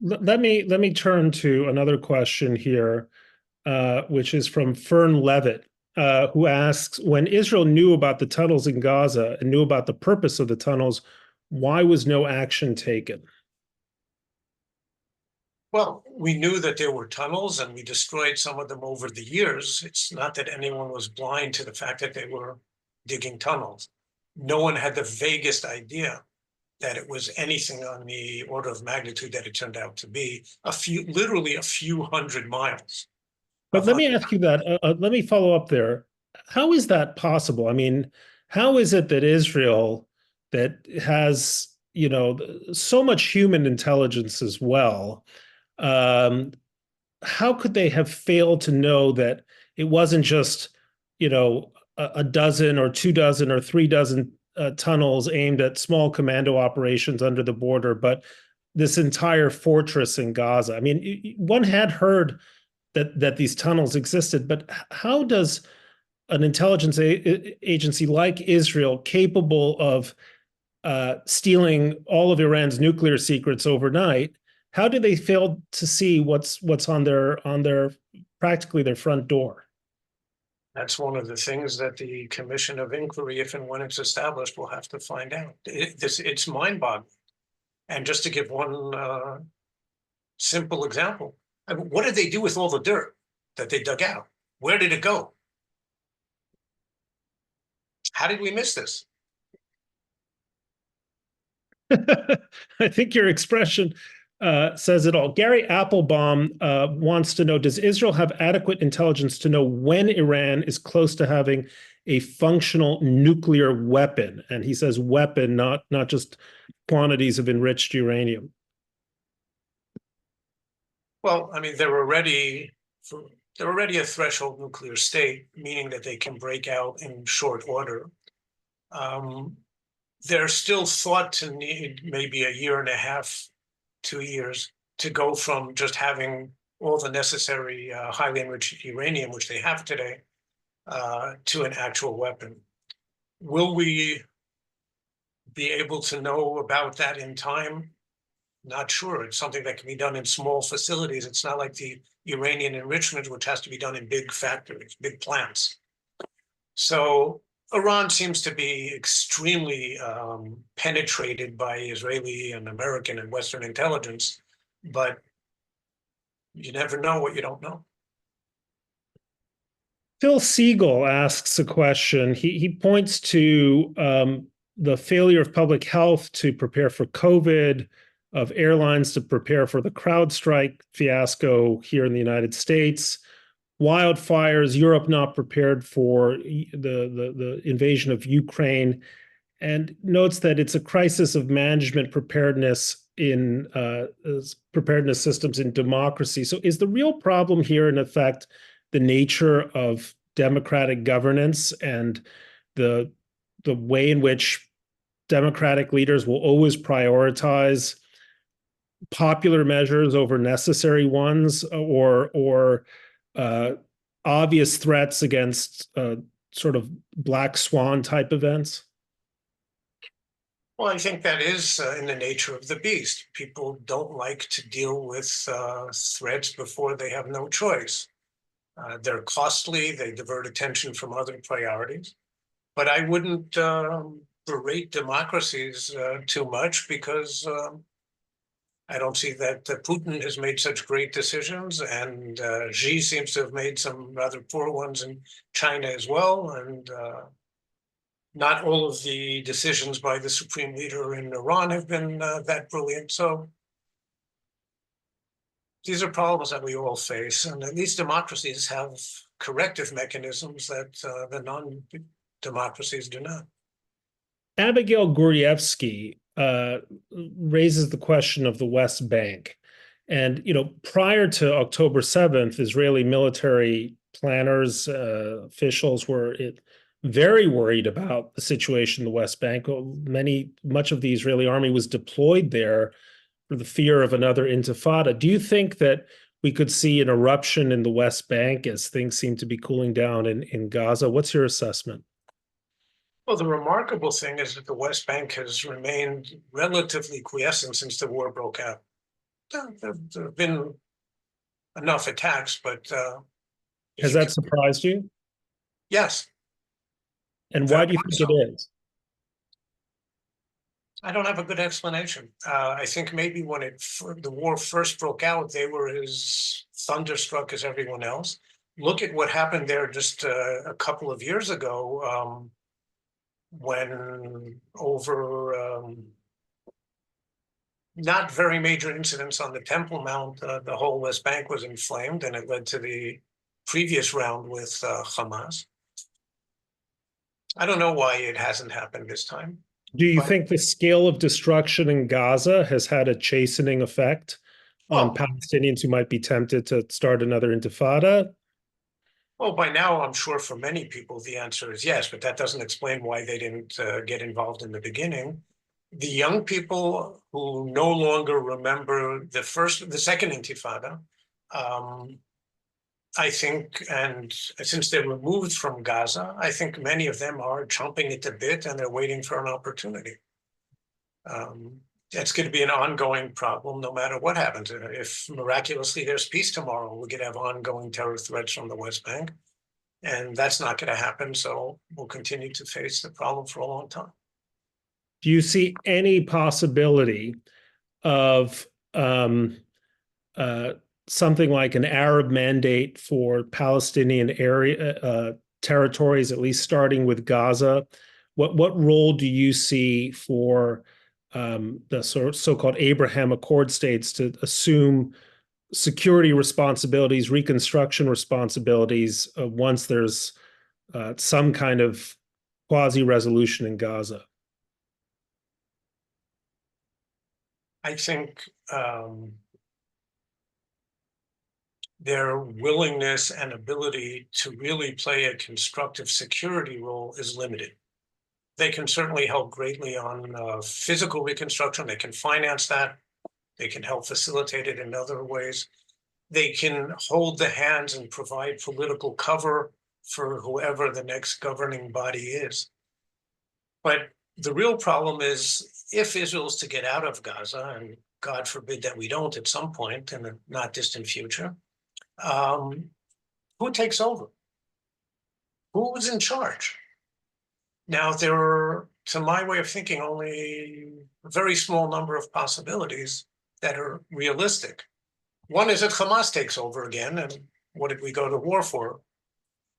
[SPEAKER 1] Let me turn to another question here, which is from Fern Levitt, who asks, when Israel knew about the tunnels in Gaza and knew about the purpose of the tunnels, why was no action taken?
[SPEAKER 2] Well, we knew that there were tunnels, and we destroyed some of them over the years. It's not that anyone was blind to the fact that they were digging tunnels. No one had the vaguest idea that it was anything on the order of magnitude that it turned out to be, literally a few hundred miles.
[SPEAKER 1] But let me ask you that, let me follow up there. How is that possible? I mean, how is it that Israel, that has, so much human intelligence as well, how could they have failed to know that it wasn't just, a dozen or 2 dozen or 3 dozen tunnels aimed at small commando operations under the border, but this entire fortress in Gaza? I mean, one had heard that these tunnels existed, but how does an intelligence agency like Israel, capable of stealing all of Iran's nuclear secrets overnight, How do they fail to see what's on their practically their front door?
[SPEAKER 2] That's one of the things that the Commission of Inquiry, if and when it's established, will have to find out. It's mind-boggling. And just to give one simple example, I mean, what did they do with all the dirt that they dug out? Where did it go? How did we miss this?
[SPEAKER 1] I think your expression says it all. Gary Applebaum wants to know, does Israel have adequate intelligence to know when Iran is close to having a functional nuclear weapon? And he says weapon, not just quantities of enriched uranium.
[SPEAKER 2] Well, I mean, they're already a threshold nuclear state, meaning that they can break out in short order. They're still thought to need maybe a year and a half, 2 years to go from just having all the necessary highly enriched uranium, which they have today, to an actual weapon. Will we be able to know about that in time? Not sure. It's something that can be done in small facilities. It's not like the uranium enrichment, which has to be done in big factories, big plants. So Iran seems to be extremely penetrated by Israeli and American and Western intelligence, but you never know what you don't know.
[SPEAKER 1] Phil Siegel asks a question. He points to the failure of public health to prepare for COVID, of airlines to prepare for the CrowdStrike fiasco here in the United States, wildfires, Europe not prepared for the invasion of Ukraine, and notes that it's a crisis of management preparedness in preparedness systems in democracy. So is the real problem here, in effect, the nature of democratic governance and the way in which democratic leaders will always prioritize popular measures over necessary ones, or obvious threats against sort of black swan type events?
[SPEAKER 2] Well, I think that is in the nature of the beast. People don't like to deal with threats before they have no choice. They're costly, they divert attention from other priorities. But I wouldn't berate democracies too much, because I don't see that Putin has made such great decisions, and Xi seems to have made some rather poor ones in China as well. And not all of the decisions by the supreme leader in Iran have been that brilliant. So these are problems that we all face, and at least democracies have corrective mechanisms that the non-democracies do not.
[SPEAKER 1] Abigail Gurdievsky raises the question of the West Bank. And, prior to October 7th, Israeli military planners, officials were very worried about the situation in the West Bank. Much of the Israeli army was deployed there for the fear of another intifada. Do you think that we could see an eruption in the West Bank as things seem to be cooling down in Gaza? What's your assessment?
[SPEAKER 2] Well, the remarkable thing is that the West Bank has remained relatively quiescent since the war broke out. There have been enough attacks, but
[SPEAKER 1] has that surprised you?
[SPEAKER 2] Yes.
[SPEAKER 1] And why do you think it is?
[SPEAKER 2] I don't have a good explanation. I think maybe when the war first broke out, they were as thunderstruck as everyone else. Look at what happened there just a couple of years ago, when over not very major incidents on the Temple Mount, the whole West Bank was inflamed, and it led to the previous round with Hamas. I don't know why it hasn't happened this time.
[SPEAKER 1] Do you think the scale of destruction in Gaza has had a chastening effect on Palestinians who might be tempted to start another intifada?
[SPEAKER 2] Well, by now, I'm sure for many people, the answer is yes, but that doesn't explain why they didn't get involved in the beginning. The young people who no longer remember the second intifada, I think, and since they're removed from Gaza, I think many of them are chomping at the bit and they're waiting for an opportunity. It's going to be an ongoing problem no matter what happens. If miraculously there's peace tomorrow, we're going to have ongoing terror threats from the West Bank. And that's not going to happen. So we'll continue to face the problem for a long time.
[SPEAKER 1] Do you see any possibility of uh, something like an Arab mandate for Palestinian area territories, at least starting with Gaza? What role do you see for the so-called Abraham Accord states to assume security responsibilities, reconstruction responsibilities once there's some kind of quasi-resolution in Gaza?
[SPEAKER 2] I think their willingness and ability to really play a constructive security role is limited. They can certainly help greatly on physical reconstruction. They can finance that. They can help facilitate it in other ways. They can hold the hands and provide political cover for whoever the next governing body is. But the real problem is if Israel's to get out of Gaza, and God forbid that we don't at some point in the not distant future, who takes over? Who's in charge? Now, there are, to my way of thinking, only a very small number of possibilities that are realistic. One is that Hamas takes over again, and what did we go to war for?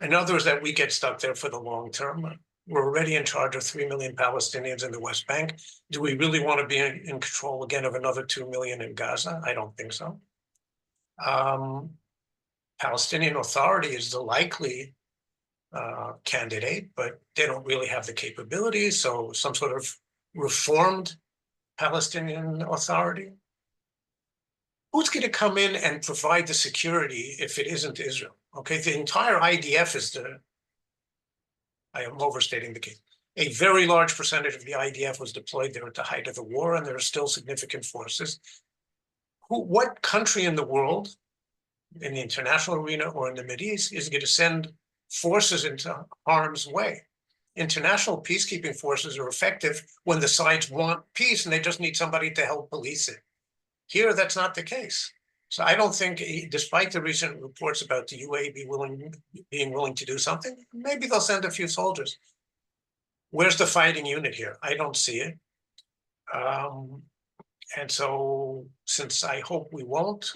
[SPEAKER 2] Another is that we get stuck there for the long term. We're already in charge of 3 million Palestinians in the West Bank. Do we really want to be in control again of another 2 million in Gaza? I don't think so. Palestinian Authority is the likely candidate, but they don't really have the capabilities. So some sort of reformed Palestinian Authority. Who's going to come in and provide the security if it isn't Israel? Okay, the entire IDF is I am overstating the case. A very large percentage of the IDF was deployed there at the height of the war, and there are still significant forces. What country in the world, in the international arena or in the Mideast, is going to send forces into harm's way? International peacekeeping forces are effective when the sides want peace and they just need somebody to help police it. Here, that's not the case. So I don't think, despite the recent reports about the UAE being willing to do something, maybe they'll send a few soldiers. Where's the fighting unit here? I don't see it. And so, since I hope we won't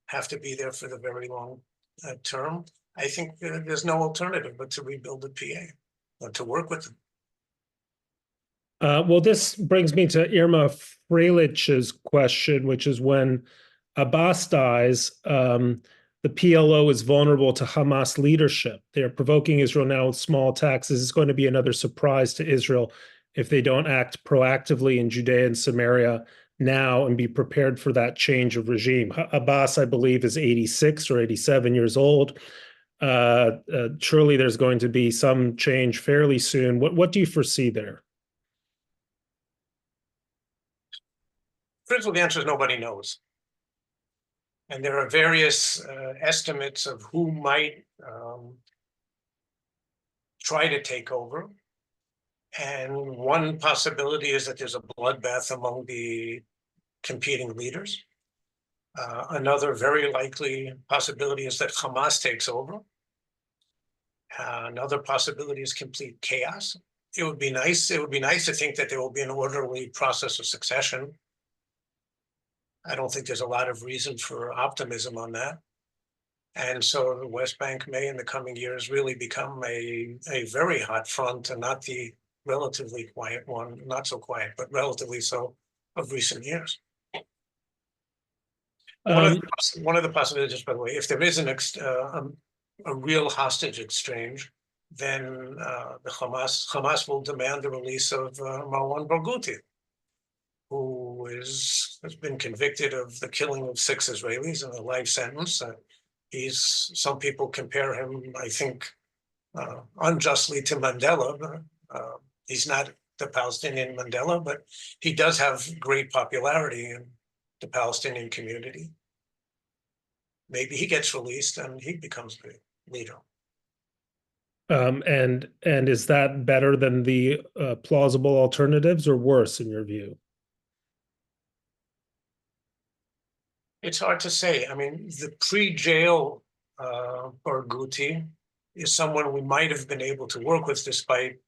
[SPEAKER 2] have to be there for the very long term, I think there's no alternative but to rebuild the PA, to work with them.
[SPEAKER 1] Well, this brings me to Irma Freilich's question, which is when Abbas dies, the PLO is vulnerable to Hamas leadership. They're provoking Israel now with small attacks. This is going to be another surprise to Israel if they don't act proactively in Judea and Samaria now and be prepared for that change of regime. Abbas, I believe, is 86 or 87 years old. Surely there's going to be some change fairly soon. What do you foresee there?
[SPEAKER 2] First of all, the answer is nobody knows. And there are various estimates of who might try to take over. And one possibility is that there's a bloodbath among the competing leaders. Another very likely possibility is that Hamas takes over. Another possibility is complete chaos. It would be nice to think that there will be an orderly process of succession. I don't think there's a lot of reason for optimism on that. And so the West Bank may in the coming years really become a very hot front, and not the relatively quiet one, not so quiet, but relatively so, of recent years. One of the possibilities, by the way, if there is a real hostage exchange, then the Hamas will demand the release of Marwan Barghouti, who has been convicted of the killing of 6 Israelis in a life sentence. Some people compare him, I think, unjustly to Mandela. He's not the Palestinian Mandela, but he does have great popularity in the Palestinian community. Maybe he gets released and he becomes the leader.
[SPEAKER 1] And is that better than the plausible alternatives or worse in your view?
[SPEAKER 2] It's hard to say. I mean, the pre-jail Barghouti is someone we might have been able to work with despite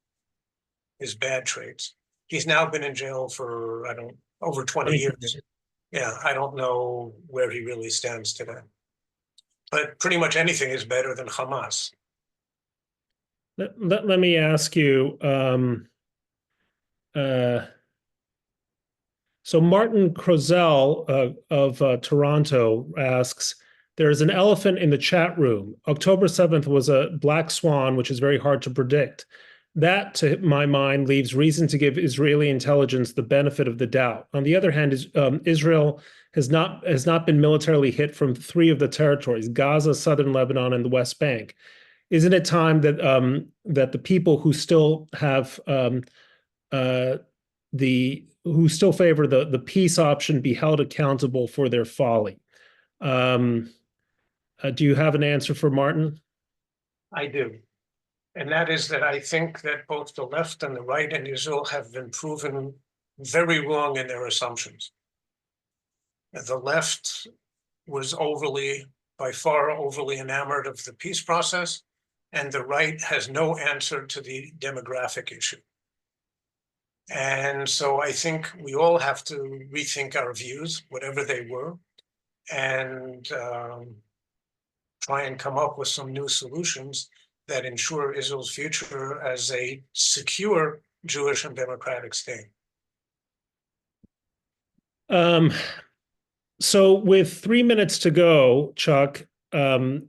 [SPEAKER 2] his bad traits. He's now been in jail for, over 20 years. Yeah, I don't know where he really stands today. But pretty much anything is better than Hamas.
[SPEAKER 1] Let me ask you, so Martin Crozel of Toronto asks, there's an elephant in the chat room. October 7th was a black swan, which is very hard to predict. That, to my mind, leaves reason to give Israeli intelligence the benefit of the doubt. On the other hand, Israel has not been militarily hit from 3 of the territories: Gaza, southern Lebanon, and the West Bank. Isn't it time that that the people who still have who still favor the peace option be held accountable for their folly? Do you have an answer for Martin?
[SPEAKER 2] I do. And that is that I think that both the left and the right in Israel have been proven very wrong in their assumptions. The left was by far overly enamored of the peace process, and the right has no answer to the demographic issue. And so I think we all have to rethink our views, whatever they were, and try and come up with some new solutions that ensure Israel's future as a secure Jewish and democratic state.
[SPEAKER 1] So with 3 minutes to go, Chuck, I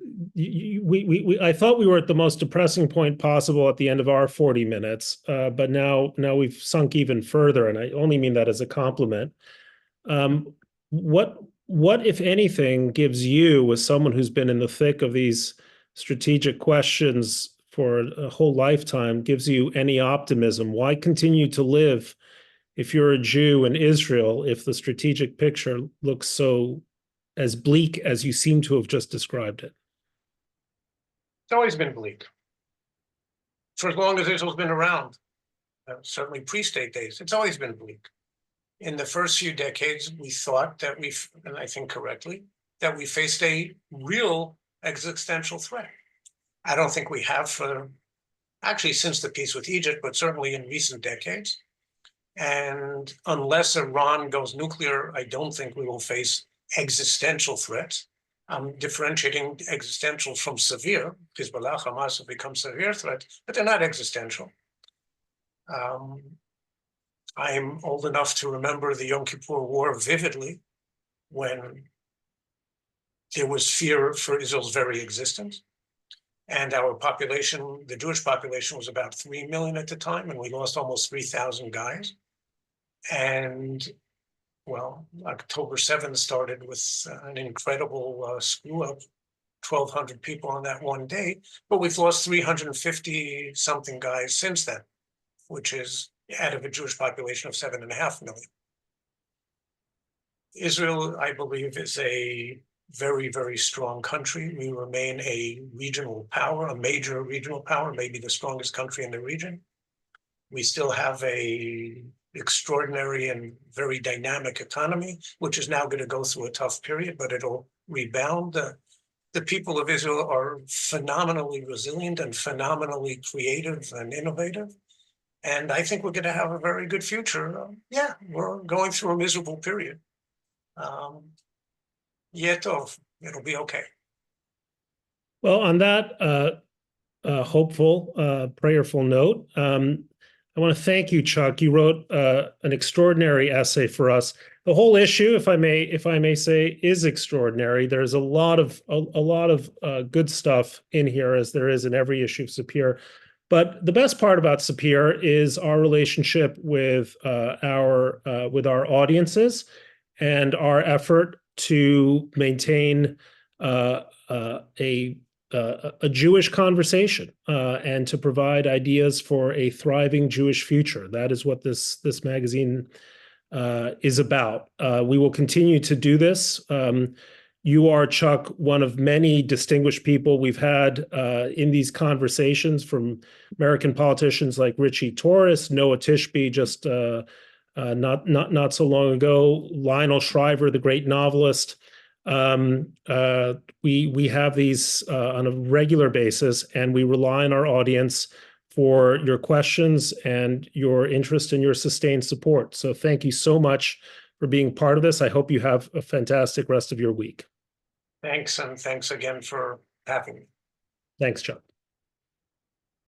[SPEAKER 1] thought we were at the most depressing point possible at the end of our 40 minutes, but now we've sunk even further, and I only mean that as a compliment. What, if anything, gives you, as someone who's been in the thick of these strategic questions for a whole lifetime, gives you any optimism? Why continue to live if you're a Jew in Israel, if the strategic picture looks so as bleak as you seem to have just described it?
[SPEAKER 2] It's always been bleak. For as long as Israel's been around, certainly pre-state days, it's always been bleak. In the first few decades, we thought that and I think correctly, that we faced a real existential threat. I don't think we have actually since the peace with Egypt, but certainly in recent decades. And unless Iran goes nuclear, I don't think we will face existential threats. I'm differentiating existential from severe. Hezbollah, Hamas have become severe threats, but they're not existential. I'm old enough to remember the Yom Kippur War vividly, when there was fear for Israel's very existence. And our population, the Jewish population, was about 3 million at the time, and we lost almost 3,000 guys. And, well, October 7th started with an incredible screw-up, 1,200 people on that one day, but we've lost 350-something guys since then, which is out of a Jewish population of 7.5 million. Israel, I believe, is a very, very strong country. We remain a regional power, a major regional power, maybe the strongest country in the region. We still have a extraordinary and very dynamic economy, which is now going to go through a tough period, but it'll rebound. The people of Israel are phenomenally resilient and phenomenally creative and innovative. And I think we're going to have a very good future. Yeah, we're going through a miserable period. Yet, it'll be okay.
[SPEAKER 1] Well, on that hopeful, prayerful note, I want to thank you, Chuck. You wrote an extraordinary essay for us. The whole issue, if I may say, is extraordinary. There's a lot of good stuff in here, as there is in every issue of Sapir. But the best part about Sapir is our relationship with our audiences and our effort to maintain a Jewish conversation and to provide ideas for a thriving Jewish future. That is what this magazine is about. We will continue to do this. You are, Chuck, one of many distinguished people we've had in these conversations, from American politicians like Richie Torres, Noah Tishby, just not so long ago, Lionel Shriver, the great novelist, We have these on a regular basis, and we rely on our audience for your questions and your interest and your sustained support. So thank you so much for being part of this. I hope you have a fantastic rest of your week.
[SPEAKER 2] Thanks, and thanks again for having me.
[SPEAKER 1] Thanks, Chuck.